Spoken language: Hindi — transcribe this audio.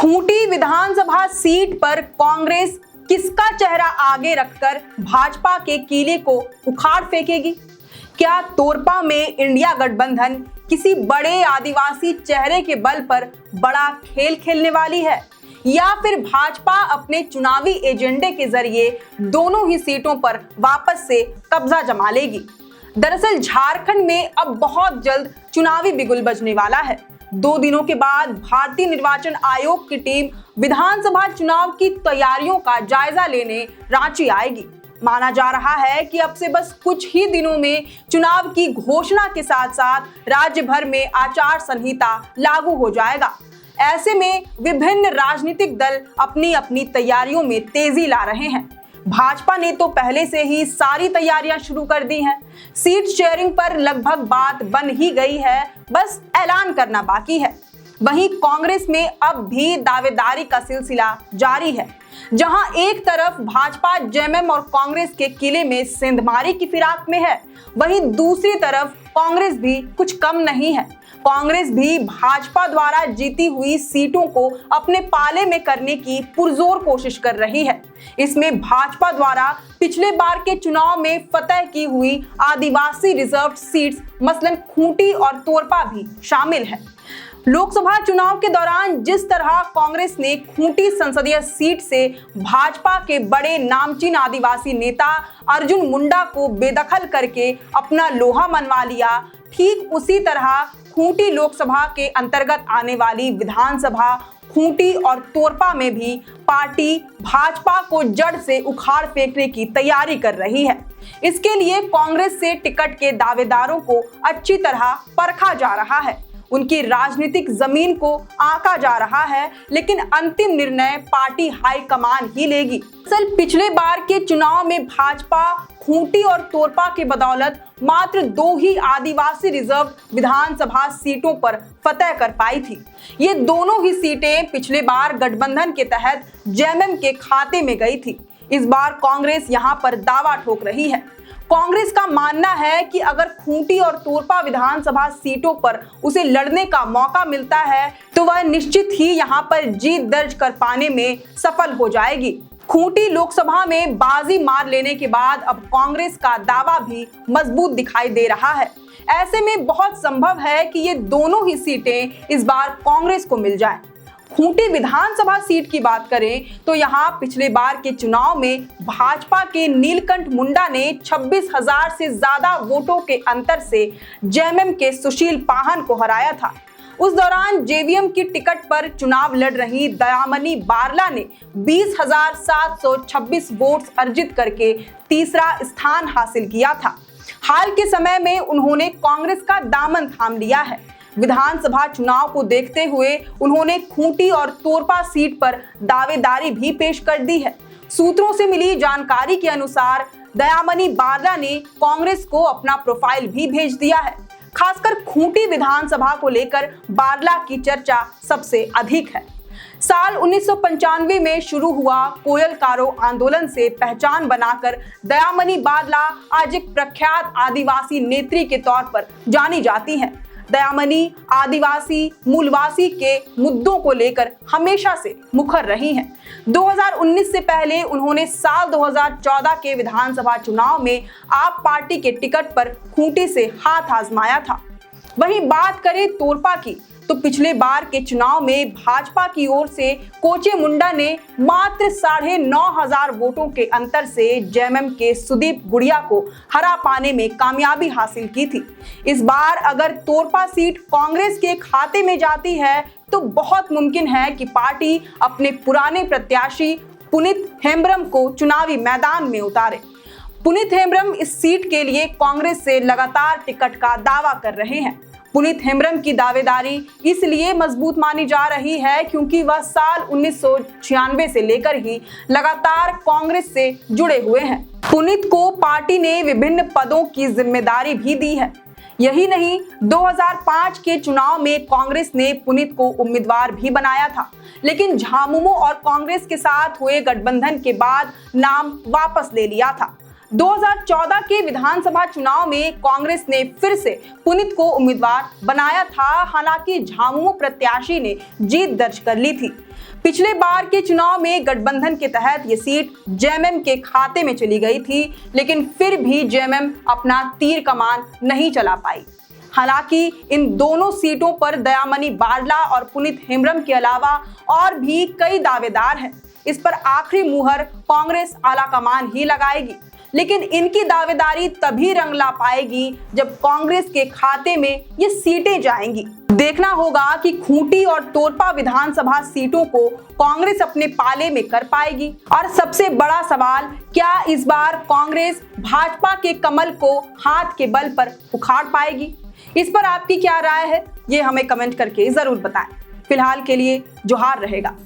खूंटी विधानसभा सीट पर कांग्रेस किसका चेहरा आगे रखकर भाजपा के किले को उखाड़ फेंकेगी? क्या तोरपा में इंडिया गठबंधन किसी बड़े आदिवासी चेहरे के बल पर बड़ा खेल खेलने वाली है, या फिर भाजपा अपने चुनावी एजेंडे के जरिए दोनों ही सीटों पर वापस से कब्जा जमा लेगी? दरअसल झारखंड में अब बहुत जल्द चुनावी बिगुल बजने वाला है। 2 दिनों के बाद भारतीय निर्वाचन आयोग की टीम विधानसभा चुनाव की तैयारियों का जायजा लेने रांची आएगी। माना जा रहा है कि अब से बस कुछ ही दिनों में चुनाव की घोषणा के साथ साथ राज्य भर में आचार संहिता लागू हो जाएगा। ऐसे में विभिन्न राजनीतिक दल अपनी अपनी तैयारियों में तेजी ला रहे हैं। भाजपा ने तो पहले से ही सारी तैयारियां शुरू कर दी हैं। सीट शेयरिंग पर लगभग बात बन ही गई है, बस ऐलान करना बाकी है। वहीं कांग्रेस में अब भी दावेदारी का सिलसिला जारी है, जहां एक तरफ भाजपा जेएमएम और कांग्रेस के किले में सेंधमारी की फिराक में है, वहीं दूसरी तरफ कांग्रेस भी कुछ कम नहीं है। कांग्रेस भी भाजपा द्वारा जीती हुई सीटों को अपने पाले में करने की पुरजोर कोशिश कर रही है। इसमें भाजपा द्वारा पिछले बार के चुनाव में फतह की हुई आदिवासी रिजर्व सीट्स मसलन खूंटी और तोरपा भी शामिल है। लोकसभा चुनाव के दौरान जिस तरह कांग्रेस ने खूंटी संसदीय सीट से भाजपा के बड़े नामचीन आदिवासी नेता अर्जुन मुंडा को बेदखल करके अपना लोहा मनवा लिया, ठीक उसी तरह खूंटी लोकसभा के अंतर्गत आने वाली विधानसभा खूंटी और तोरपा में भी पार्टी भाजपा को जड़ से उखाड़ फेंकने की तैयारी कर रही है। इसके लिए कांग्रेस से टिकट के दावेदारों को अच्छी तरह परखा जा रहा है, उनकी राजनीतिक जमीन को आंका जा रहा है, लेकिन अंतिम निर्णय पार्टी हाईकमान ही लेगी। दरअसल पिछले बार के चुनाव में भाजपा खूंटी और तोरपा के बदौलत मात्र 2 ही आदिवासी रिजर्व विधानसभा सीटों पर फतह कर पाई थी। ये दोनों ही सीटें पिछले बार गठबंधन के तहत जेएमएम के खाते में गई थी। इस बार कांग्रेस यहां पर दावा ठोक रही है। कांग्रेस का मानना है कि अगर खूंटी और तोरपा विधानसभा सीटों पर उसे लड़ने का मौका मिलता है तो वह निश्चित ही यहां पर जीत दर्ज कर पाने में सफल हो जाएगी। खूंटी लोकसभा में बाजी मार लेने के बाद अब कांग्रेस का दावा भी मजबूत दिखाई दे रहा है। ऐसे में बहुत संभव है कि ये दोनों ही सीटें इस बार कांग्रेस को मिल जाएं। खूंटी विधानसभा सीट की बात करें तो यहां पिछले बार के चुनाव में भाजपा के नीलकंठ मुंडा ने 26,000 से ज्यादा वोटों के अंतर से जेएमएम के सुशील पाहन को हराया था। उस दौरान जेवीएम की टिकट पर चुनाव लड़ रही दयामनी बारला ने 20,726 वोट्स अर्जित करके तीसरा स्थान हासिल किया था। हाल के समय में उन्होंने कांग्रेस का दामन थाम लिया है। विधानसभा चुनाव को देखते हुए उन्होंने खूंटी और तोरपा सीट पर दावेदारी भी पेश कर दी है। सूत्रों से मिली जानकारी के अनुसार दयामनी बारला ने कांग्रेस को अपना प्रोफाइल भी भेज दिया है। खासकर खूंटी विधानसभा को लेकर बारला की चर्चा सबसे अधिक है। साल 1995 में शुरू हुआ कोयलकारो आंदोलन से पहचान बनाकर दयामनी बारला आज एक प्रख्यात आदिवासी नेत्री के तौर पर जानी जाती हैं। दयामनी आदिवासी मूलवासी के मुद्दों को लेकर हमेशा से मुखर रही हैं। 2019 से पहले उन्होंने साल 2014 के विधानसभा चुनाव में आप पार्टी के टिकट पर खूंटी से हाथ आजमाया था। वहीं बात करें तोरपा की तो पिछले बार के चुनाव में भाजपा की ओर से कोचे मुंडा ने मात्र 9,500 वोटों के अंतर से जेएमएम के सुदीप गुड़िया को हरा पाने में कामयाबी हासिल की थी। इस बार अगर तोरपा सीट कांग्रेस के खाते में जाती है तो बहुत मुमकिन है कि पार्टी अपने पुराने प्रत्याशी पुनीत हेम्ब्रम को चुनावी मैदान में उतारे। पुनीत हेम्ब्रम इस सीट के लिए कांग्रेस से लगातार टिकट का दावा कर रहे हैं। पुनीत हेम्ब्रम की दावेदारी इसलिए मजबूत मानी जा रही है क्योंकि वह साल 1996 से लेकर ही लगातार कांग्रेस से जुड़े हुए हैं। पुनीत को पार्टी ने विभिन्न पदों की जिम्मेदारी भी दी है। यही नहीं, 2005 के चुनाव में कांग्रेस ने पुनीत को उम्मीदवार भी बनाया था, लेकिन झामुमो और कांग्रेस के साथ हुए गठबंधन के बाद नाम वापस ले लिया था। 2014 के विधानसभा चुनाव में कांग्रेस ने फिर से पुनीत को उम्मीदवार बनाया था। हालांकि झामुमो प्रत्याशी ने जीत दर्ज कर ली थी। पिछले बार के चुनाव में गठबंधन के तहत ये सीट जेएमएम के खाते में चली गई थी, लेकिन फिर भी जेएमएम अपना तीर कमान नहीं चला पाई। हालांकि इन दोनों सीटों पर दयामनी बारला और पुनीत हेम्ब्रम के अलावा और भी कई दावेदार हैं। इस पर आखिरी मुहर कांग्रेस आलाकमान ही लगाएगी, लेकिन इनकी दावेदारी तभी रंग ला पाएगी जब कांग्रेस के खाते में ये सीटें जाएंगी। देखना होगा कि खूंटी और तोरपा विधानसभा सीटों को कांग्रेस अपने पाले में कर पाएगी। और सबसे बड़ा सवाल, क्या इस बार कांग्रेस भाजपा के कमल को हाथ के बल पर उखाड़ पाएगी? इस पर आपकी क्या राय है, ये हमें कमेंट करके जरूर बताएं। फिलहाल के लिए जोहार रहेगा।